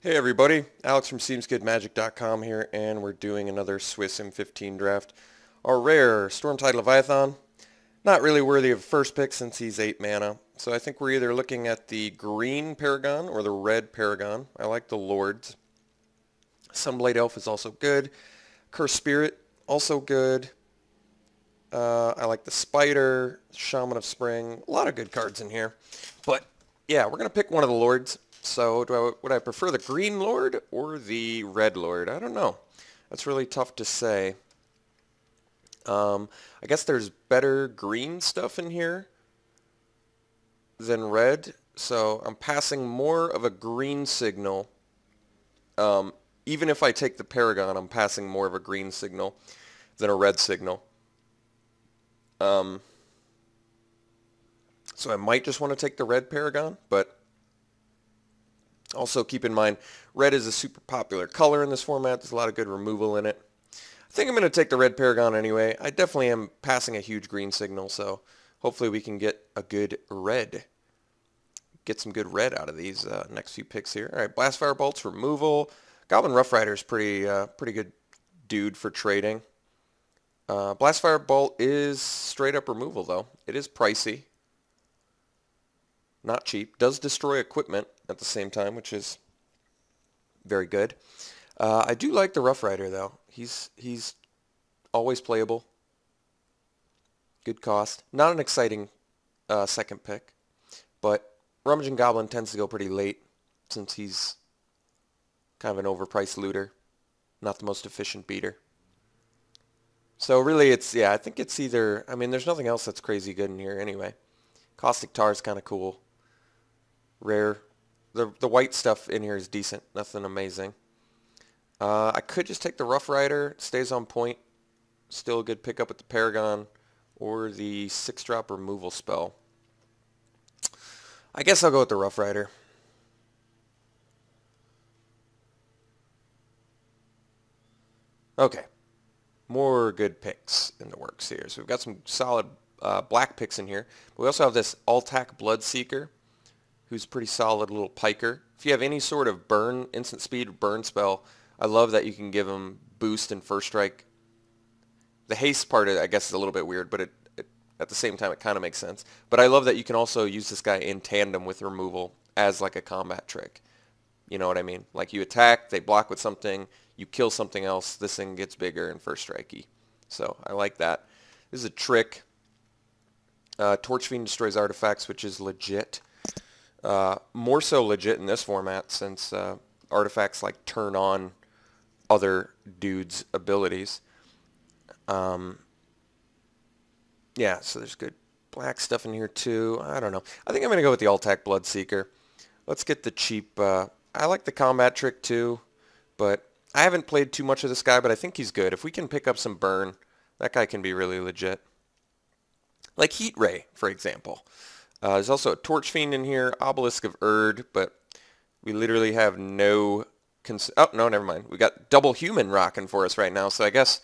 Hey everybody, Alex from SeemsGoodMagic.com here, and we're doing another Swiss M15 draft. Our rare Stormtide Leviathan, not really worthy of first pick since he's 8 mana, so I think we're either looking at the green Paragon or the red Paragon. I like the Lords. Sunblade Elf is also good. Curse Spirit, also good. I like the Spider, Shaman of Spring, a lot of good cards in here. But yeah, we're going to pick one of the Lords. So would I prefer the green Lord or the red Lord? I don't know. That's really tough to say. I guess there's better green stuff in here than red. So I'm passing more of a green signal. Even if I take the Paragon, I'm passing more of a green signal than a red signal. So I might just want to take the red Paragon, but also keep in mind, red is a super popular color in this format. There's a lot of good removal in it. I think I'm going to take the red Paragon anyway. I definitely am passing a huge green signal, so hopefully we can get a good red. Get some good red out of these next few picks here. All right, Blastfire Bolt's removal. Goblin Rough Rider is pretty good dude for trading. Blastfire Bolt is straight up removal, though. It is pricey. Not cheap. Does destroy equipment at the same time, which is very good. I do like the Rough Rider, though. He's always playable. Good cost. Not an exciting second pick, but Rummaging Goblin tends to go pretty late since he's kind of an overpriced looter. Not the most efficient beater. So really I think it's either, there's nothing else that's crazy good in here anyway. Caustic Tar is kind of cool. Rare. The white stuff in here is decent. Nothing amazing. I could just take the Rough Rider. Stays on point. Still a good pickup with the Paragon. Or the 6-drop removal spell. I guess I'll go with the Rough Rider. Okay. More good picks in the works here. So we've got some solid black picks in here. But we also have this Altac Bloodseeker, who's pretty solid little piker. If you have any sort of burn, instant speed burn spell, I love that you can give him boost and first strike. The haste part, I guess, is a little bit weird, but at the same time, it kind of makes sense. But I love that you can also use this guy in tandem with removal as like a combat trick. You know what I mean? Like you attack, they block with something, you kill something else, this thing gets bigger and first strikey. So I like that. This is a trick. Torch Fiend destroys artifacts, which is legit. More so legit in this format since artifacts like turn on other dudes' abilities. Yeah, so there's good black stuff in here too. I don't know. I think I'm going to go with the Altac Bloodseeker. Let's get the cheap... I like the combat trick too, but I haven't played too much of this guy, but I think he's good. If we can pick up some burn, that guy can be really legit. Like Heat Ray, for example. There's also a Torch Fiend in here, Obelisk of Erd, but we literally have no... oh, no, never mind. We got Double Human rocking for us right now, so I guess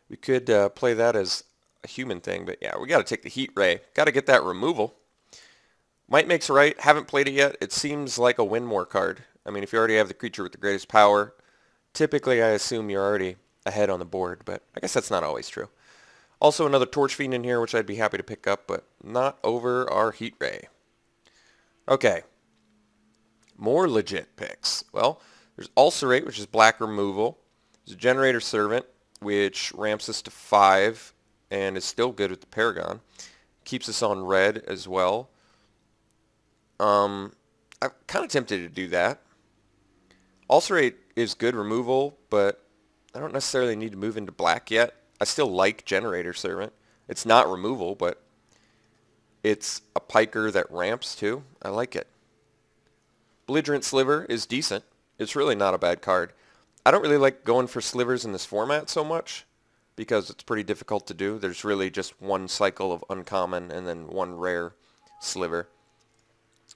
we could play that as a human thing. But yeah, we got to take the Heat Ray. Got to get that removal. Might Makes Right. Haven't played it yet. It seems like a win more card. If you already have the creature with the greatest power, typically I assume you're already ahead on the board, but I guess that's not always true. Also another Torch Fiend in here, which I'd be happy to pick up, but not over our Heat Ray. Okay. More legit picks. Well, there's Ulcerate, which is black removal. There's a Generator Servant, which ramps us to 5 and is still good with the Paragon. Keeps us on red as well. I'm kind of tempted to do that. Ulcerate is good removal, but I don't necessarily need to move into black yet. I still like Generator Servant. It's not removal, but it's a piker that ramps too. I like it. Belligerent Sliver is decent. It's really not a bad card. I don't really like going for slivers in this format so much because it's pretty difficult to do. There's really just one cycle of uncommon and then one rare sliver.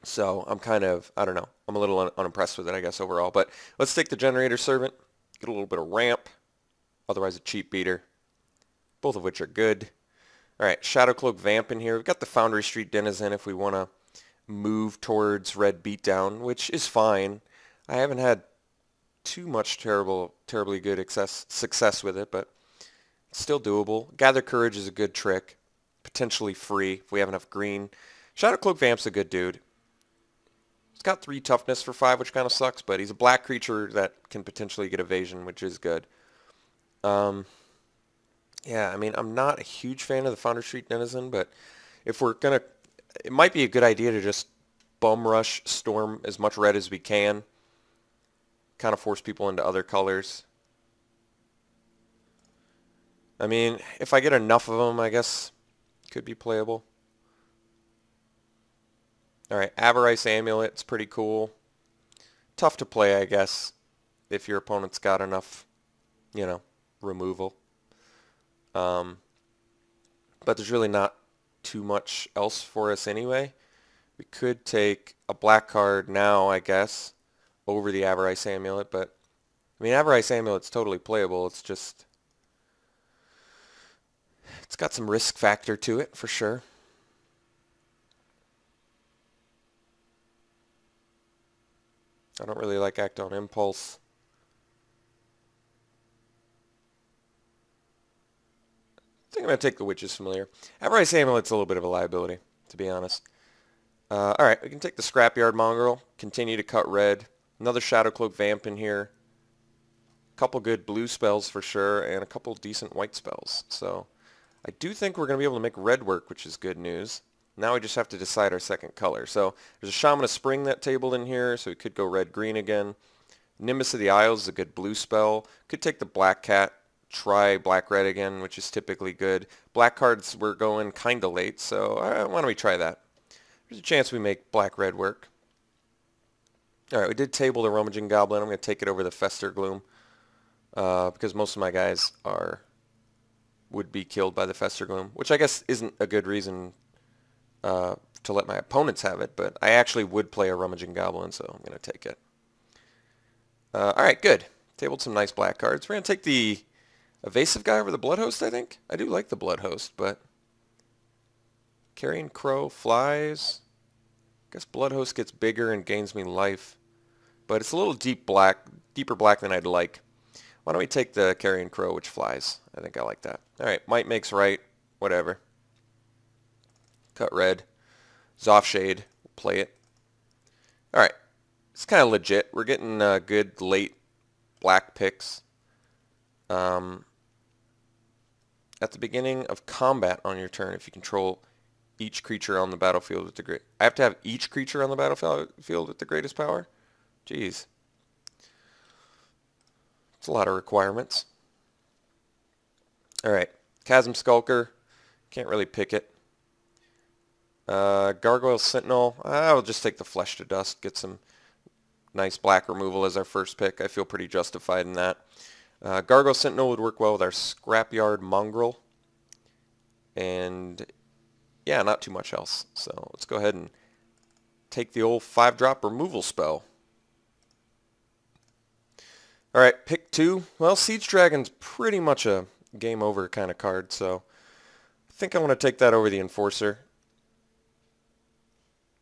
So I'm kind of, I don't know, I'm a little unimpressed with it, I guess, overall. But let's take the Generator Servant, get a little bit of ramp, otherwise a cheap beater, both of which are good. All right, Shadowcloak Vamp in here. We've got the Foundry Street Denizen if we want to move towards red beatdown, which is fine. I haven't had too much terribly good success with it, but still doable. Gather Courage is a good trick. Potentially free if we have enough green. Shadow Cloak Vamp's a good dude. He's got 3 toughness for 5, which kind of sucks, but he's a black creature that can potentially get evasion, which is good. Yeah, I mean, I'm not a huge fan of the Founder Street Denizen, but if we're going to, it might be a good idea to just bum rush Storm as much red as we can. Kind of force people into other colors. I mean, if I get enough of them, I guess could be playable. Alright, Avarice Amulet, it's pretty cool. Tough to play, I guess, if your opponent's got enough, you know, removal. But there's really not too much else for us anyway. We could take a black card now, I guess, over the Avarice Amulet, but I mean, Avarice Amulet's totally playable. It's just, it's got some risk factor to it for sure. I don't really like Act on Impulse. I think I'm going to take the Witch's Familiar. Avarice Amulet's a little bit of a liability, to be honest. Alright, we can take the Scrapyard Mongrel, continue to cut red. Another Shadow Cloak Vamp in here. A couple good blue spells for sure, and a couple decent white spells. So I do think we're going to be able to make red work, which is good news. Now we just have to decide our second color. So there's a Shaman of Spring that tabled in here, so we could go red-green again. Nimbus of the Isles is a good blue spell. Could take the Black Cat, try black-red again, which is typically good. Black cards we're going kind of late, so why don't we try that? There's a chance we make black-red work. Alright, we did table the Rummaging Goblin. I'm going to take it over the Fester Gloom, because most of my guys would be killed by the Fester Gloom, which I guess isn't a good reason to let my opponents have it, but I actually would play a Rummaging Goblin, so I'm going to take it. Alright, good. Tabled some nice black cards. We're going to take the Evasive guy over the Blood Host, I think. I do like the Blood Host, but Carrion Crow flies. I guess Blood Host gets bigger and gains me life, but it's a little deeper black than I'd like. Why don't we take the Carrion Crow, which flies? I think I like that. Alright, Might Makes Right. Whatever. Cut red. Zoff Shade. We'll play it. Alright. It's kind of legit. We're getting good late black picks. At the beginning of combat on your turn, if you control each creature on the battlefield with the great... I have to have each creature on the battlefield with the greatest power? Jeez. It's a lot of requirements. Alright. Chasm Skulker. Can't really pick it. Gargoyle Sentinel. I'll just take the Flesh to Dust. Get some nice black removal as our first pick. I feel pretty justified in that. Gargoyle Sentinel would work well with our Scrapyard Mongrel. And yeah, not too much else. So let's go ahead and take the old 5-drop removal spell. Alright, pick 2. Well, Siege Dragon's pretty much a game over kind of card, so I think I want to take that over the Enforcer.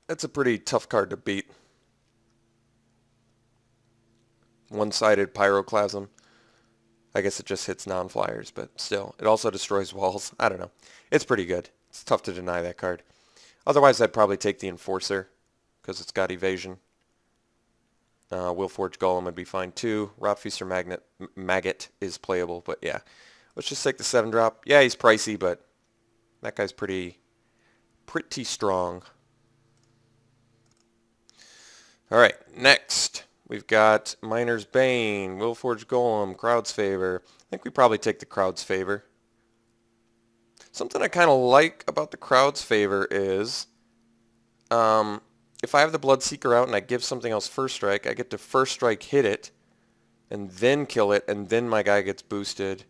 That's a pretty tough card to beat. One-sided Pyroclasm. I guess it just hits non-flyers, but still. It also destroys walls. I don't know. It's pretty good. It's tough to deny that card. Otherwise, I'd probably take the Enforcer, because it's got evasion. Willforge Golem would be fine too. Rotfeaster Maggot is playable, but yeah. Let's just take the 7-drop. Yeah, he's pricey, but that guy's pretty strong. Alright, next. We've got Miner's Bane, Willforge Golem, Crowd's Favor. I think we probably take the Crowd's Favor. Something I kind of like about the Crowd's Favor is if I have the Bloodseeker out and I give something else first strike, I get to first strike hit it and then kill it, and then my guy gets boosted.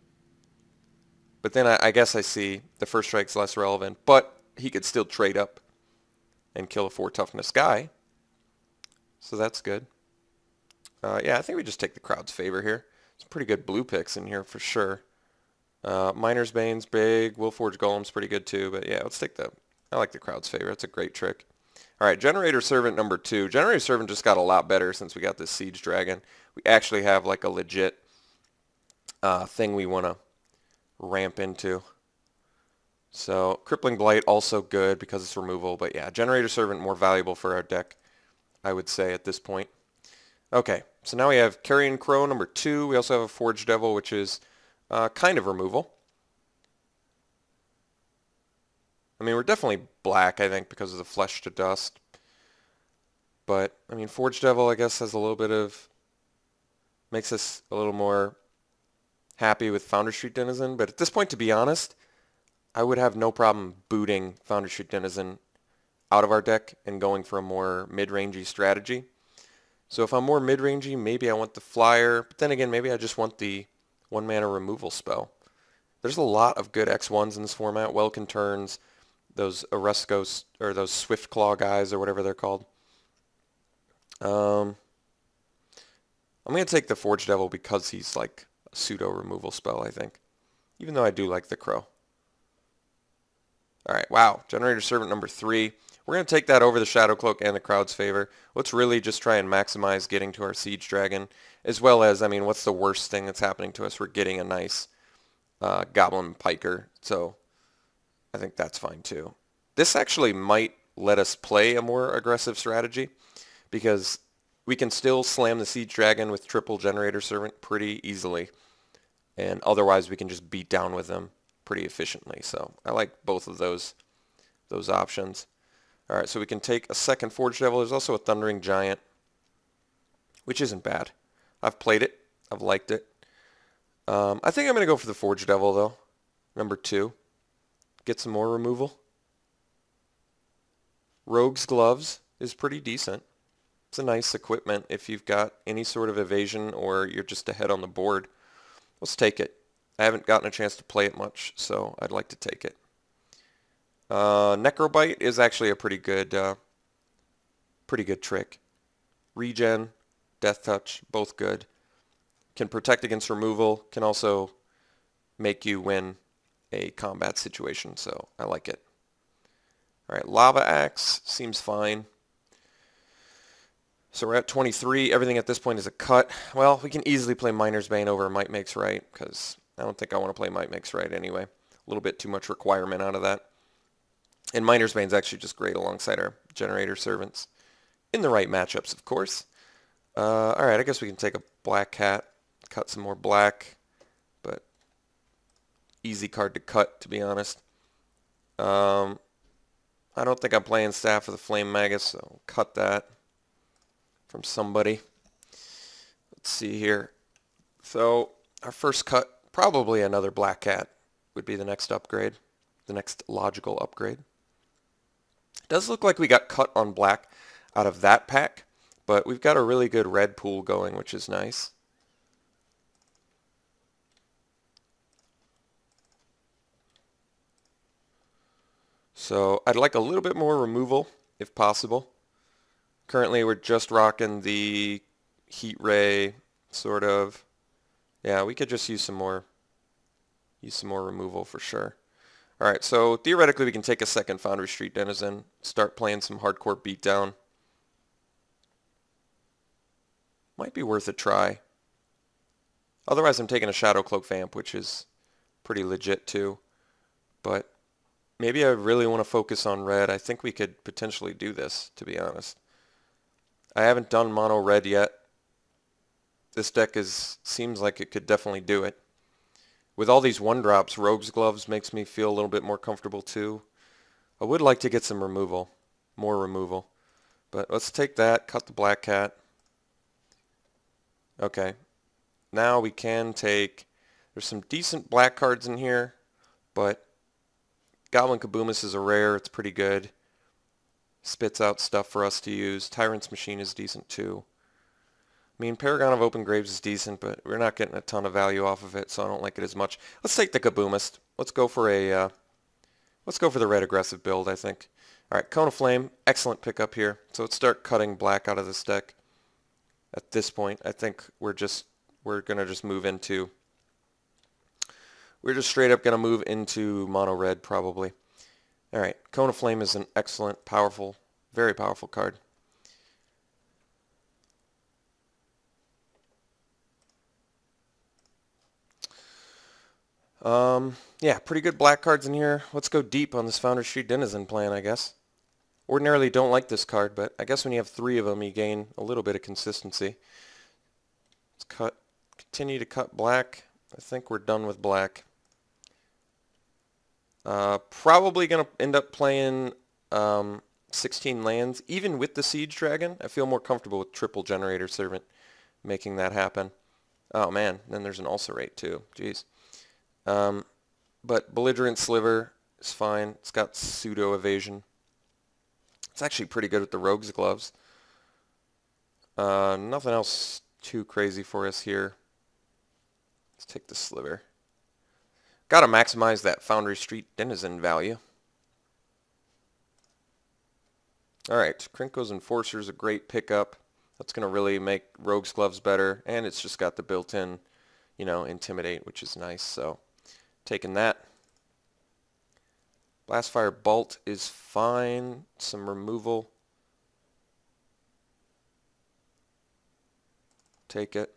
But then I guess I see the first strike's less relevant, but he could still trade up and kill a 4 toughness guy. So that's good. Yeah, I think we just take the Crowd's Favor here. Some pretty good blue picks in here for sure. Miner's Bane's big. Willforge Golem's pretty good too. But yeah, let's take I like the Crowd's Favor. It's a great trick. All right, Generator Servant number 2. Generator Servant just got a lot better since we got this Siege Dragon. We actually have like a legit thing we want to ramp into. So Crippling Blight also good because it's removal, but yeah, Generator Servant more valuable for our deck, I would say at this point. Okay, so now we have Carrion Crow number 2. We also have a Forge Devil, which is kind of removal. I mean, we're definitely black, I think, because of the Flesh to Dust. But, I mean, Forge Devil, I guess, has a little bit of... makes us a little more happy with Foundry Street Denizen. But at this point, to be honest, I would have no problem booting Foundry Street Denizen out of our deck and going for a more mid-rangey strategy. So if I'm more mid-rangey, maybe I want the Flyer. But then again, maybe I just want the 1-mana removal spell. There's a lot of good X1s in this format. Welkin Turns, those Orescos, or those Swift Claw guys, or whatever they're called. I'm going to take the Forge Devil because he's like a pseudo removal spell, I think. Even though I do like the Crow. Alright, wow. Generator Servant number 3. We're going to take that over the Shadow Cloak and the Crowd's Favor. Let's really just try and maximize getting to our Siege Dragon. As well as, I mean, what's the worst thing that's happening to us? We're getting a nice Goblin Piker. So I think that's fine too. This actually might let us play a more aggressive strategy, because we can still slam the Siege Dragon with triple Generator Servant pretty easily. And otherwise we can just beat down with them pretty efficiently. So I like both of those options. Alright, so we can take a second Forge Devil. There's also a Thundering Giant, which isn't bad. I've played it. I've liked it. I think I'm going to go for the Forge Devil, though. Number 2. Get some more removal. Rogue's Gloves is pretty decent. It's a nice equipment if you've got any sort of evasion or you're just ahead on the board. Let's take it. I haven't gotten a chance to play it much, so I'd like to take it. Necrobite is actually a pretty good trick. Regen, Death Touch, both good. Can protect against removal, can also make you win a combat situation, so I like it. Alright, Lava Axe seems fine. So we're at 23. Everything at this point is a cut. Well, we can easily play Miner's Bane over Might Makes Right, because I don't think I want to play Might Makes Right anyway. A little bit too much requirement out of that. And Miner's Bane's actually just great alongside our Generator Servants. In the right matchups, of course. Alright, I guess we can take a Black Cat, cut some more black, but easy card to cut, to be honest. I don't think I'm playing Staff of the Flame Magus, so I'll cut that from somebody. Let's see here. So our first cut, probably another Black Cat, would be the next upgrade, the next logical upgrade. It does look like we got cut on black out of that pack, but we've got a really good red pool going, which is nice. So I'd like a little bit more removal, if possible. Currently we're just rocking the Heat Ray, sort of. Yeah, we could just use some more removal for sure. Alright, so theoretically we can take a second Foundry Street Denizen, start playing some hardcore beatdown. Might be worth a try. Otherwise I'm taking a Shadow Cloak Vamp, which is pretty legit too. But maybe I really want to focus on red. I think we could potentially do this, to be honest. I haven't done mono red yet. This deck seems like it could definitely do it. With all these 1-drops, Rogue's Gloves makes me feel a little bit more comfortable too. I would like to get some removal, more removal. But let's take that, cut the Black Cat. Okay, now we can take, there's some decent black cards in here, but Goblin Kaboomus is a rare, it's pretty good. Spits out stuff for us to use. Tyrant's Machine is decent too. I mean, Paragon of Open Graves is decent, but we're not getting a ton of value off of it, so I don't like it as much. Let's take the Kaboomist. Let's go for the red aggressive build, I think. Alright, Cone of Flame, excellent pickup here. So let's start cutting black out of this deck. At this point, I think we're gonna just move into, we're just straight up gonna move into mono red probably. Alright, Cone of Flame is an excellent, powerful Very powerful card. Yeah, pretty good black cards in here. Let's go deep on this Foundry Street Denizen plan, I guess. Ordinarily don't like this card, but I guess when you have 3 of them, you gain a little bit of consistency. Let's continue to cut black. I think we're done with black. Probably going to end up playing 16 lands. Even with the Siege Dragon, I feel more comfortable with triple Generator Servant making that happen. Oh man, then there's an Ulcerate too. Jeez. But Belligerent Sliver is fine. It's got pseudo evasion. It's actually pretty good with the Rogue's Gloves. Nothing else too crazy for us here. Let's take the Sliver. Got to maximize that Foundry Street Denizen value. Alright, Krinko's Enforcer is a great pickup. That's going to really make Rogue's Gloves better, and it's just got the built-in, you know, Intimidate, which is nice, so taking that. Blastfire Bolt is fine. Some removal. Take it.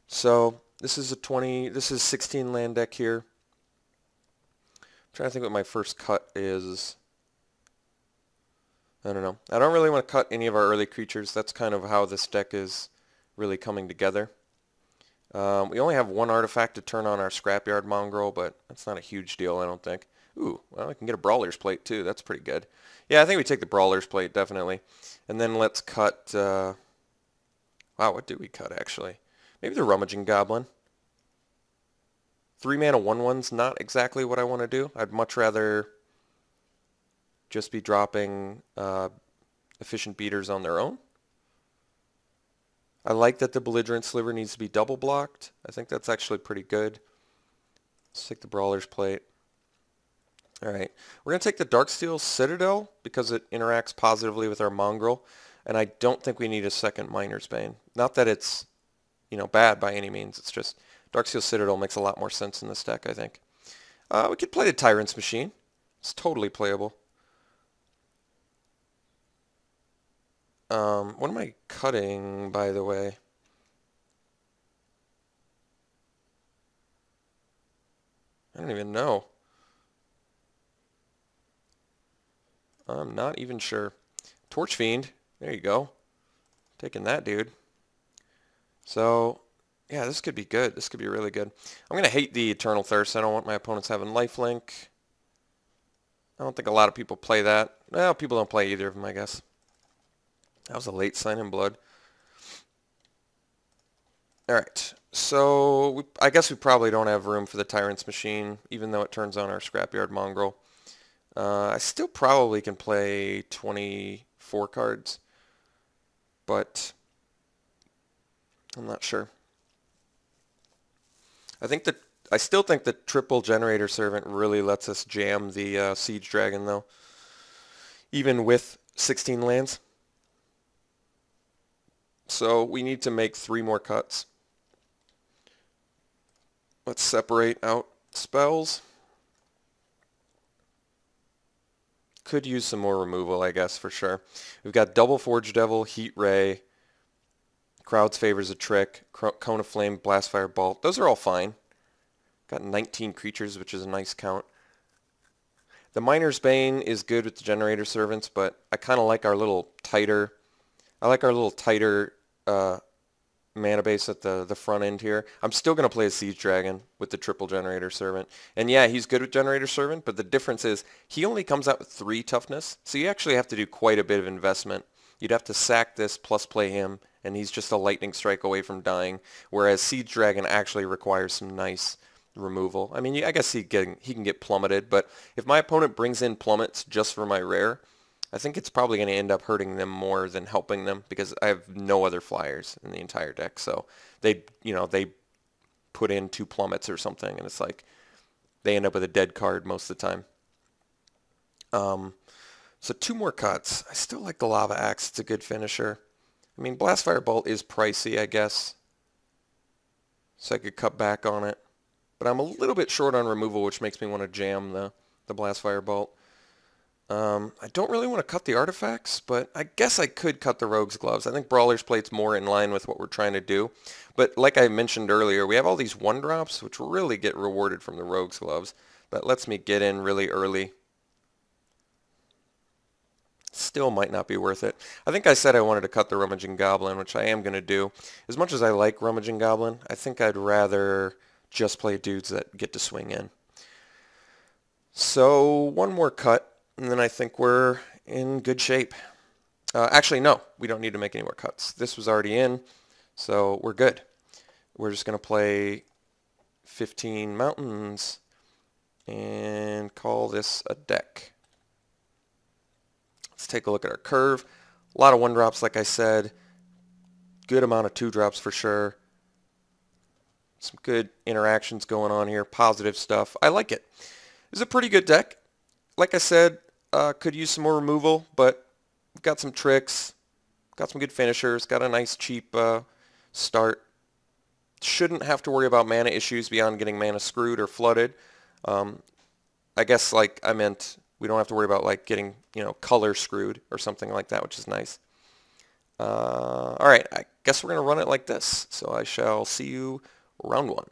So this is this is 16 land deck here. I'm trying to think what my first cut is. I don't know. I don't really want to cut any of our early creatures. That's kind of how this deck is really coming together. We only have 1 artifact to turn on our Scrapyard Mongrel, but that's not a huge deal, I don't think. Ooh, well, I can get a Brawler's Plate too. That's pretty good. Yeah, I think we take the Brawler's Plate, definitely. And then let's cut... wow, what do we cut, actually? Maybe the Rummaging Goblin. 3-mana 1/1's not exactly what I want to do. I'd much rather just be dropping Efficient Beaters on their own. I like that the Belligerent Sliver needs to be double blocked. I think that's actually pretty good. Let's take the Brawler's Plate. Alright, we're going to take the Darksteel Citadel because it interacts positively with our Mongrel, and I don't think we need a second Miner's Bane. Not that it's, you know, bad by any means, it's just Darksteel Citadel makes a lot more sense in this deck, I think. We could play the Tyrant's Machine. It's totally playable. What am I cutting, by the way? I don't even know. I'm not even sure. Torch Fiend. There you go. Taking that, dude. So, yeah, this could be good. This could be really good. I'm going to hate the Eternal Thirst. I don't want my opponents having lifelink. I don't think a lot of people play that. Well, people don't play either of them, I guess. That was a late Sign in Blood. Alright, so I guess we probably don't have room for the Tyrant's Machine, even though it turns on our Scrapyard Mongrel. I still probably can play 24 cards, but I'm not sure. I still think the triple Generator Servant really lets us jam the Siege Dragon, though, even with 16 lands. So we need to make 3 more cuts. Let's separate out spells. Could use some more removal, I guess, for sure. We've got Double Forge Devil, Heat Ray, Crowds Favors a Trick, Cone of Flame, Blastfire Bolt. Those are all fine. Got 19 creatures, which is a nice count. The Miner's Bane is good with the Generator Servants, but I kind of like our little tighter... I like our little tighter mana base at the front end here. I'm still going to play a Siege Dragon with the triple Generator Servant. And yeah, he's good with Generator Servant, but the difference is he only comes out with 3 toughness, so you actually have to do quite a bit of investment. You'd have to sack this plus play him, and he's just a lightning strike away from dying, whereas Siege Dragon actually requires some nice removal. I mean, I guess he can get plummeted, but if my opponent brings in plummets just for my rare, I think it's probably going to end up hurting them more than helping them because I have no other flyers in the entire deck. So they put in 2 plummets or something, and it's like they end up with a dead card most of the time. So 2 more cuts. I still like the Lava Axe. It's a good finisher. I mean, Blastfire Bolt is pricey, I guess, so I could cut back on it. But I'm a little bit short on removal, which makes me want to jam the Blastfire Bolt. I don't really want to cut the artifacts, but I guess I could cut the Rogue's Gloves. I think Brawler's Plate's more in line with what we're trying to do. But like I mentioned earlier, we have all these 1-drops, which really get rewarded from the Rogue's Gloves. That lets me get in really early. Still might not be worth it. I think I said I wanted to cut the Rummaging Goblin, which I am going to do. As much as I like Rummaging Goblin, I think I'd rather just play dudes that get to swing in. So one more cut, and then I think we're in good shape. Actually, no, we don't need to make any more cuts. This was already in, so we're good. We're just going to play 15 mountains and call this a deck. Let's take a look at our curve. A lot of 1-drops, like I said. Good amount of 2-drops for sure. Some good interactions going on here. Positive stuff. I like it. It's a pretty good deck. Like I said, could use some more removal, but we've got some tricks. Got some good finishers. Got a nice cheap start. Shouldn't have to worry about mana issues beyond getting mana screwed or flooded. I guess like I meant we don't have to worry about like getting, color screwed or something like that, which is nice. All right, I guess we're going to run it like this. So I shall see you round 1.